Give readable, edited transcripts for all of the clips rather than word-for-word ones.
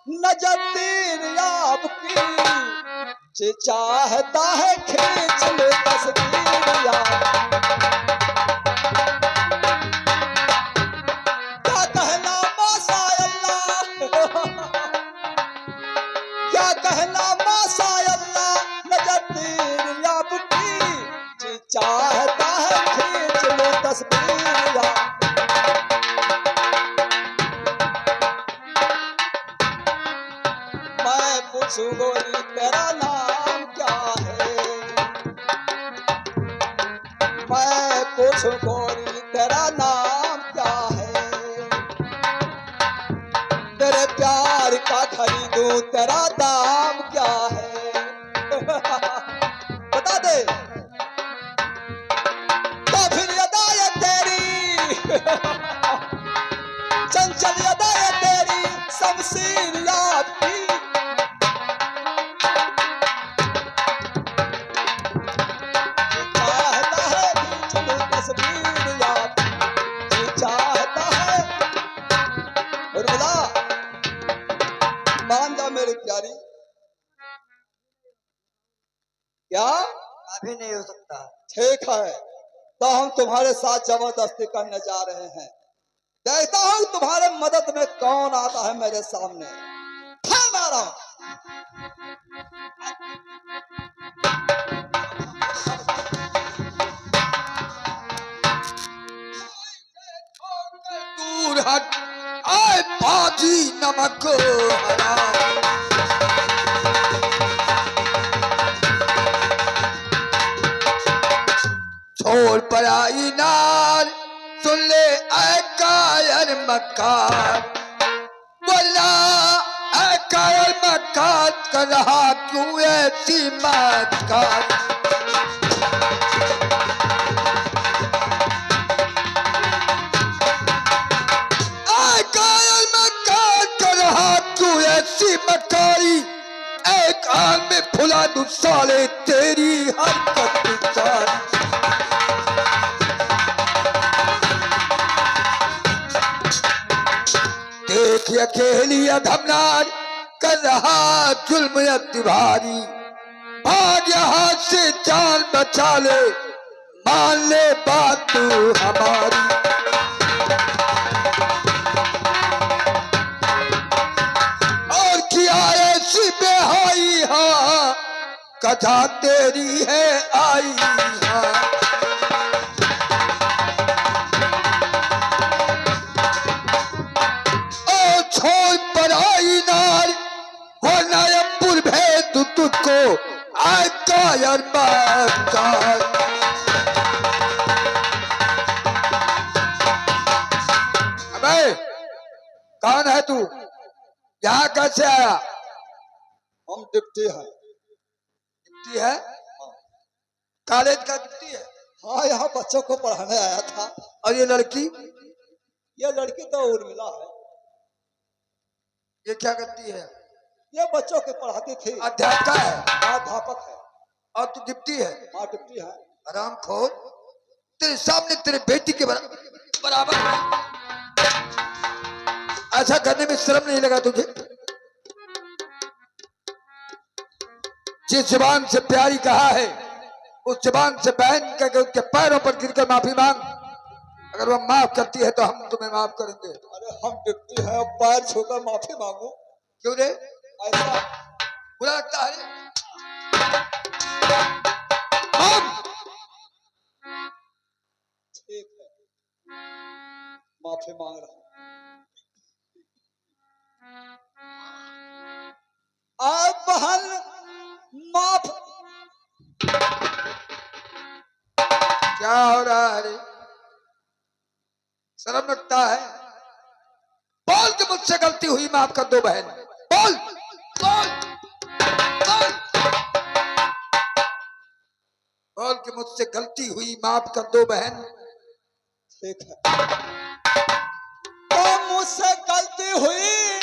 नजर तीर आपकी, जे चाहता है खींच ले तस्वीर यार। क्या कहना माशाअल्लाह, क्या कहना माशाअल्लाह, नजर तीर आपकी, जे चाहता है खींच ले तस्वीर यार। मैं पूछूं गोरी तेरा नाम क्या है, मैं पूछूं गोरी तेरा नाम क्या है, तेरे प्यार का खरीदूं तेरा दाम क्या है। बता दे तो फिर अदा ये तेरी, चंचल अदा ये तेरी, शमशीर आपकी। मान जा मेरी प्यारी, क्या अभी नहीं हो सकता। ठीक है, तो हम तुम्हारे साथ जबरदस्ती करने जा रहे हैं। देखता हूं तुम्हारे मदद में कौन आता है मेरे सामने। हाँ मारा दूर हट आए बाजी नमक हरा, छोड़ पराई नाल सुन ले ऐ कायर मक्कार, बोला ऐ कायर मक्कार, कर रहा क्यों ऐसी मक्कार। मकारी एक आग में फुला दूं साले तेरी हरकत सारी। देख अकेली अधमनार कर रहा जुल्म अति भारी, भाग यहाँ से जान बचा ले, मान ले बात तू हमारी। बेहाई हाँ कथा तेरी है आई हाँ, ओ छोड़ पराई नार हो नयपुर भेद तुझको आय कायर मक्कार। अबे कौन है तू, यहाँ कैसे आया? हम डिप्टी हैं। डिप्टी है? कॉलेज का डिप्टी है? हाँ, यहाँ बच्चों को पढ़ाने आया था। और ये लड़की? ये लड़की तो उर्मिला है। ये क्या करती है? ये बच्चों को पढ़ाती थी। अध्यापिका है? अध्यापक है। और तू डिप्टी है? हाँ डिप्टी है। हरामखोर, तेरे सामने तेरे बेटी के बराबर है। ऐसा करने में शर्म नहीं लगा तुझे? जिस जुबान से प्यारी कहा है उस जुबान से बहन करके उसके पैरों पर गिरकर माफी मांग, अगर वो माफ करती है तो हम तुम्हें माफ करेंगे। अरे हम डिप्टी है, पैर छूकर माफी मांगू? क्यों रे, ऐसा बुरा लगता है? ठीक है, माफी मांग रहा हूं। आप बहन माफ। क्या हो रहा है रे, शर्म लगता है? बोल के मुझसे गलती हुई माफ कर दो बहन, बोल बोल बोल बोल के मुझसे गलती हुई माफ कर दो बहन। ठीक है, तो मुझसे गलती हुई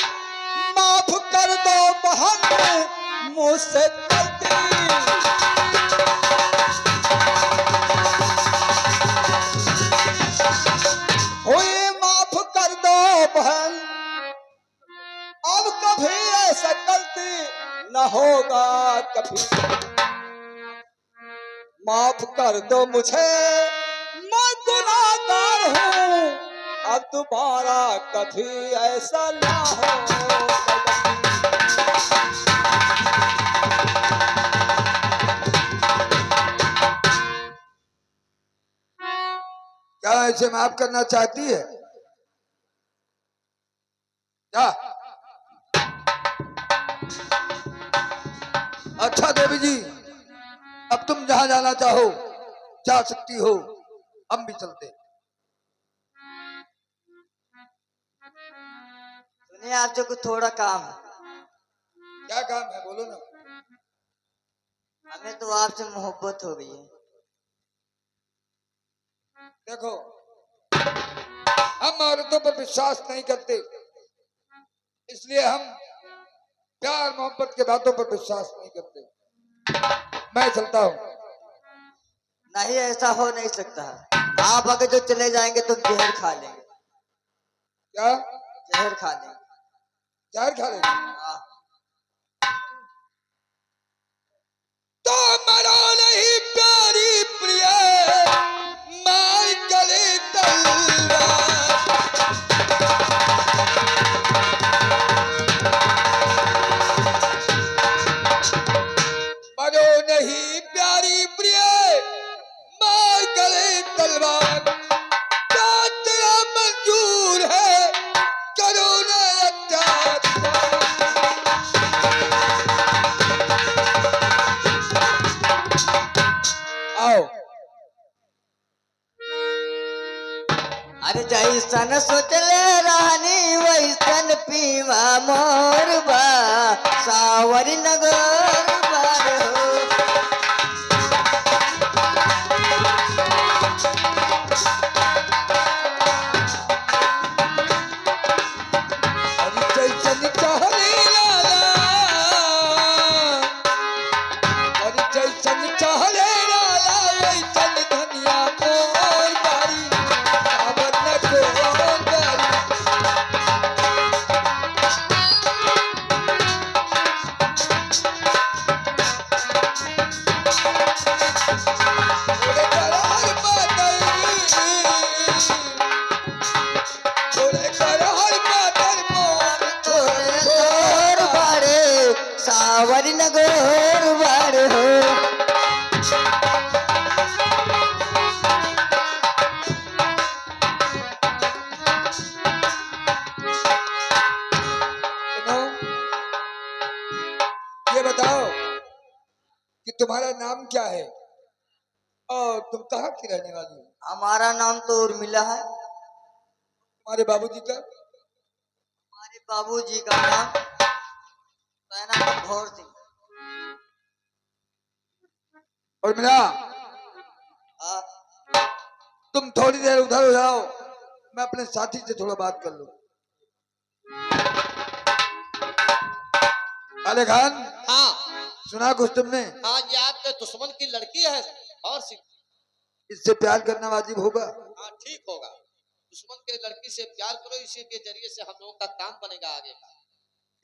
माफ कर दो बहन, मुझसे गलती हुई माफ कर दो बहन, अब कभी न होगा कभी। माफ कर दो मुझे, मैं गुनाहगार हूँ, अब दोबारा कभी ऐसा ना हो। क्या ऐसे माफ करना चाहती है क्या? अच्छा देवी जी, अब तुम जहां जाना चाहो जा सकती हो, हम भी चलते। सुनिए, आपसे कुछ थोड़ा काम है। क्या काम है बोलो ना। हमें तो आपसे मोहब्बत हो गई है। देखो, हम औरतों पर विश्वास नहीं करते, इसलिए हम प्यार मोहब्बत के बातों पर विश्वास नहीं करते। मैं चलता हूँ। नहीं, ऐसा हो नहीं सकता है। आप अगर जो चले जाएंगे तो जहर खा लेंगे। क्या? जहर खा लेंगे। जहर खा लेंगे? हाँ। तो मरो नहीं प्यारी प्रिय, मार गले तलवार। मरो नहीं प्यारी प्रिय, मार गले तलवार। क्या तेरा मंजूर है, करो ना अत्याचार। आओ। अरे जैसन सोचले रहनी वैसन पीवा मोरबा, सावर नगर बार हो। अरे जैसन चाहने लाला, अरे जैसन चाहने लाला, वैसन धनिया मोर बारी, सावन न गोर बारी। थोड़े करार बादल, थोड़े करार बादल मोर छोड़ छोड़। गोर बारे, सावर नगर बार हो। सुनो, ये बताओ कि तुम्हारा नाम क्या है और तुम कहाँ की रहने वाली हो? हमारा नाम तो उर्मिला है। तुम्हारे बाबूजी का? हमारे बाबूजी का नाम सैना भौर सिंह। और मिला, हाँ। तुम थोड़ी देर उधर हो जाओ, मैं अपने साथी से थोड़ा बात कर लूं। काले खान, हाँ सुना कुछ तुमने? हाँ, ये आपके दुश्मन की लड़की है और सिंह। इससे प्यार करना वाजिब होगा? हाँ, ठीक होगा। दुश्मन के लड़की से प्यार करो, इसी के जरिए से हम लोगों का काम बनेगा आगे का।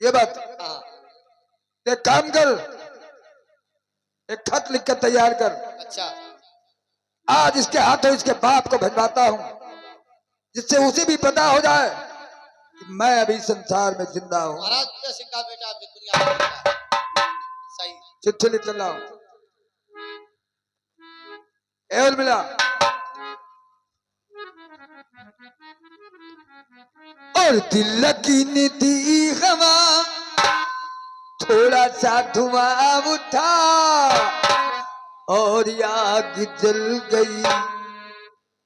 ये बात। हाँ। एक काम कर, एक खत लिख कर तैयार कर। अच्छा। आज इसके हाथों इसके बाप को भिजवाता हूँ, जिससे उसे भी पता हो जाए कि मैं अभी संसार में जिंदा हूँ। महाराज उदय सिंह का बेटा अभी दुनिया में जिंदा है। सही। चिट्ठी लिख कर लाओ। एवं मिला, और दिल की नीति हवा, थोड़ा सा धुआं उठा और आग जल गई।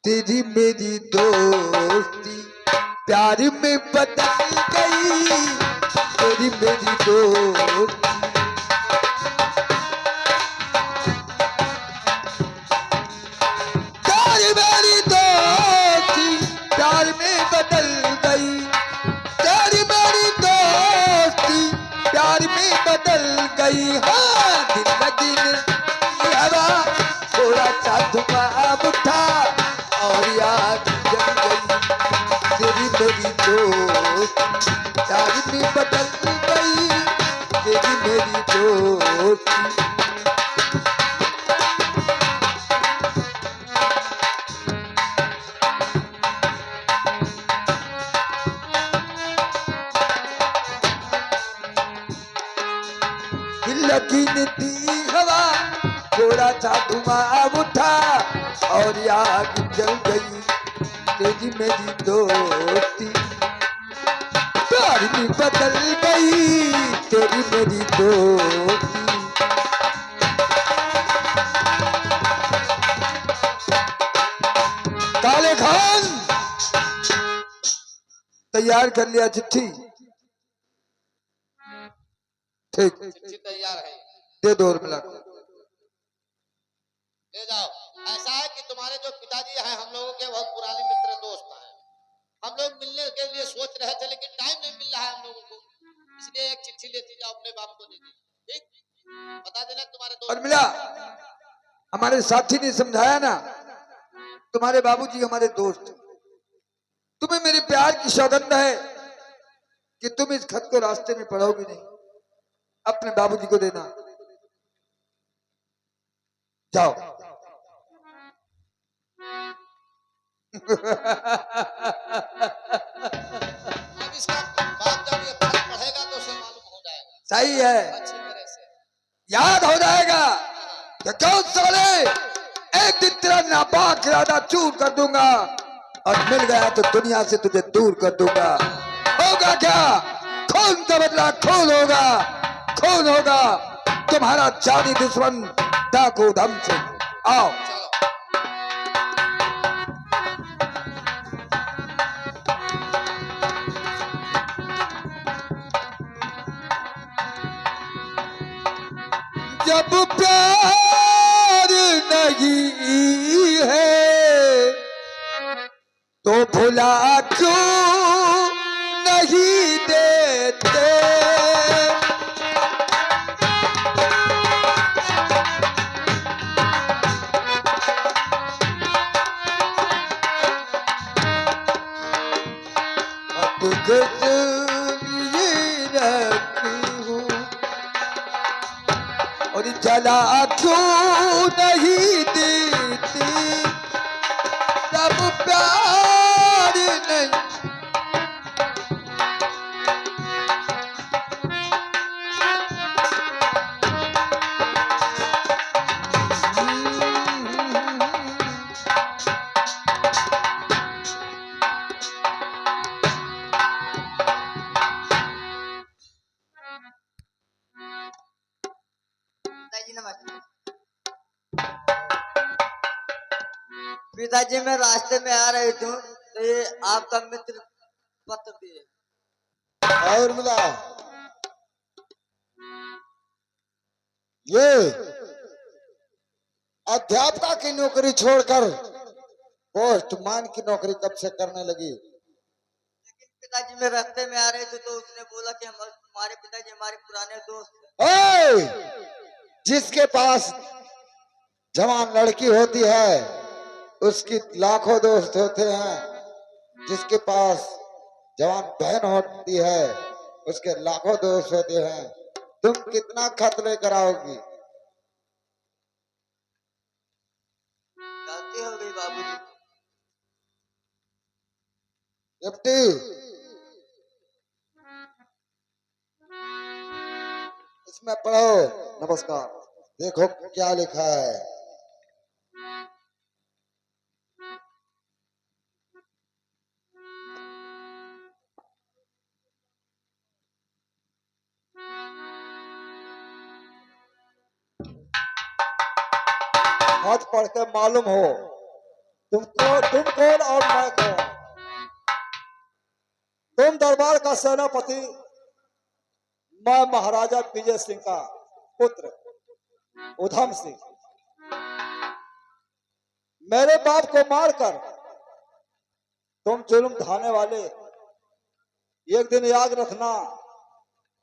तेरी मेरी दोस्ती प्यार में बदल गई। तेरी मेरी दोस्ती प्यार मेरी दोस्ती प्यार में बदल गई। तेरी मेरी दोस्ती प्यार में बदल गई। हाँ, दिन ब दिन ये हवा थोड़ा सा धुआं उठा और आग जल गई। तेरी मेरी दोस्ती प्यार में बदल गई। तेरी मेरी दोस्ती। लगी थी हवा, थोड़ा सा धुआं उठा और आग जल गई तेरी मेरी दोस्ती। तारीख बदल गई तेरी मेरी दोस्ती। काले खान तैयार कर लिया चिट्ठी? ठीक, चिट्ठी तैयार है, दे दो और मिला कर। ले जाओ। ऐसा है कि तुम्हारे जो पिताजी हैं हम लोगों के बहुत पुराने मित्र दोस्त हैं। हम लोग मिलने के लिए सोच रहे थे लेकिन टाइम नहीं मिल रहा है हम लोगों को, इसलिए एक चिट्ठी लेती जाओ अपने बाप को दे दीजिए। ठीक, बता देना तुम्हारे दोस्त। और मिला, हमारे साथी ने समझाया ना, तुम्हारे बाबूजी हमारे दोस्त। तुम्हें मेरे प्यार की सौगंध है कि तुम इस खत को रास्ते में पढ़ोगी नहीं, अपने बाबूजी को देना। जाओ। अब इसका बाप जब ये खत पढ़ेगा तो उसे मालूम हो जाएगा सही है, अच्छी तरह से। याद हो जाएगा कि कौन साले एक दिन तेरा नापाक इरादा चूर कर दूंगा और मिल गया तो दुनिया से तुझे दूर कर दूंगा। होगा क्या? खून का बदला खून होगा, खून होगा। तुम्हारा जानी दुश्मन डाकू धम सिंह। आओ। चलो जब प्यार नहीं है तो भुला क्यों नहीं देते? ये रखी हूँ और जला क्यों नहीं देती? जब प्यार नहीं पिताजी नमस्ते। पिताजी मैं रास्ते में आ रही थी तो ये आपका मित्र पत्र दिए। और मिला ये अध्यापका की नौकरी छोड़कर पोस्टमैन की नौकरी कब से करने लगी? लेकिन पिताजी मैं रास्ते में आ रही थी तो उसने बोला कि हमारे पिताजी हमारे पुराने दोस्त हैं। ओए! जिसके पास जवान लड़की होती है उसकी लाखों दोस्त होते हैं, जिसके पास जवान बहन होती है उसके लाखों दोस्त होते हैं। तुम कितना खत लेकर आओगी? गलती हो गई बाबूजी। डिप्टी, इसमें पढ़ो। नमस्कार, देखो क्या लिखा है। हाथ पढ़ के मालूम हो तुम कौन और मैं कौन। तुम दरबार का सेनापति, मैं महाराजा विजय सिंह का पुत्र उधम सिंह। मेरे बाप को मारकर तुम जुल्म ढाने वाले, एक दिन याद रखना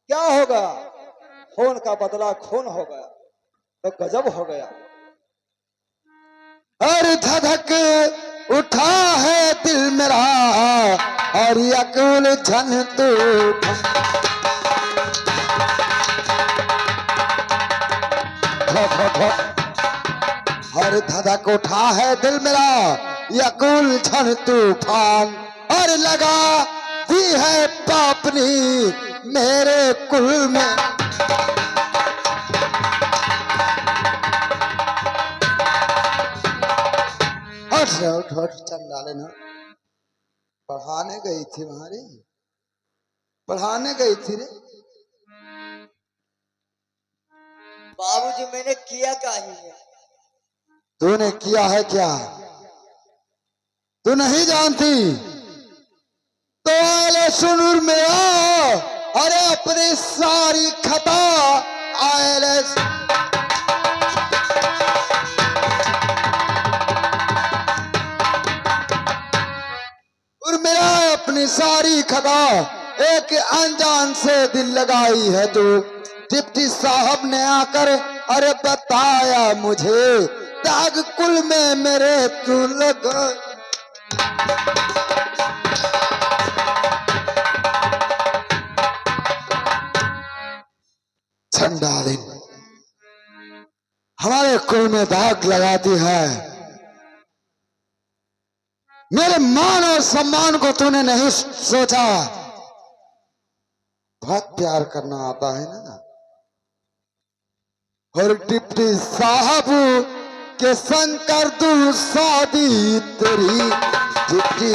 क्या हो गया? खून का बदला खून हो गया तो गजब हो गया। हर धधक उठा है दिल मेरा और यकुल झन तू और धधक उठा है दिल मेरा यकुल झन तूफान, और लगा दी है पापनी मेरे कुल में। हट चंडाले ना, पढ़ाने गई थी हमारी, पढ़ाने गई थी रे। बाबूजी मैंने किया क्या ही है? तूने किया है क्या? तू नहीं जानती तो आले सुनूर में आ, अरे अपनी सारी खता आले मेरा अपनी सारी खता एक अनजान से दिल लगाई है तू। डिप्टी साहब ने आकर अरे बताया मुझे दाग कुल में मेरे तू लगा। चंडालिन हमारे कुल में दाग लगाती है। मेरे मान और सम्मान को तूने नहीं सोचा। बहुत प्यार करना आता है ना। और डिप्टी साहब के संग कर दूं शादी तेरी। डिप्टी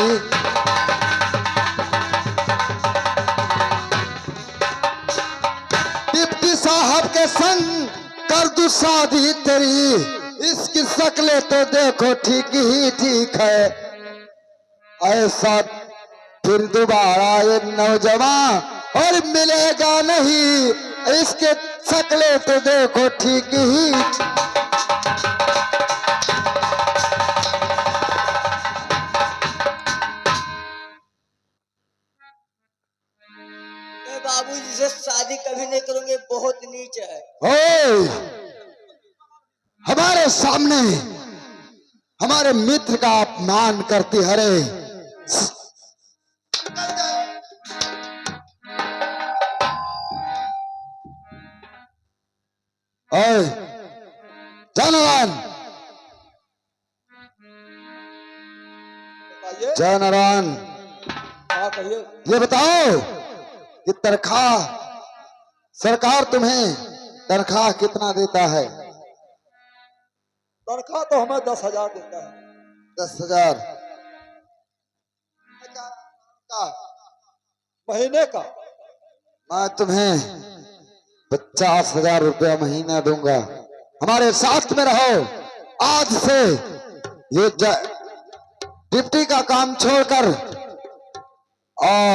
डिप्टी साहब के संग कर दूं शादी तेरी। इसकी शक्लें तो देखो ठीक ही ठीक है। ऐसा फिर दोबारा ये नौजवान और मिलेगा नहीं। इसके शक्लें तो देखो ठीक ही। मैं बाबूजी से शादी कभी नहीं करूंगी, बहुत नीच है। ओए, हमारे सामने हमारे मित्र का अपमान करती हरे। ओए जानवान, जानवान ये बताओ कि तनख्वाह सरकार तुम्हें तनख्वाह कितना देता है? तनख्वाह तो हमें 10,000 देता है। 10,000 महीने का। मैं तुम्हें 50,000 रुपया महीना दूंगा। हमारे साथ में रहो। आज से ये डिप्टी का काम छोड़कर और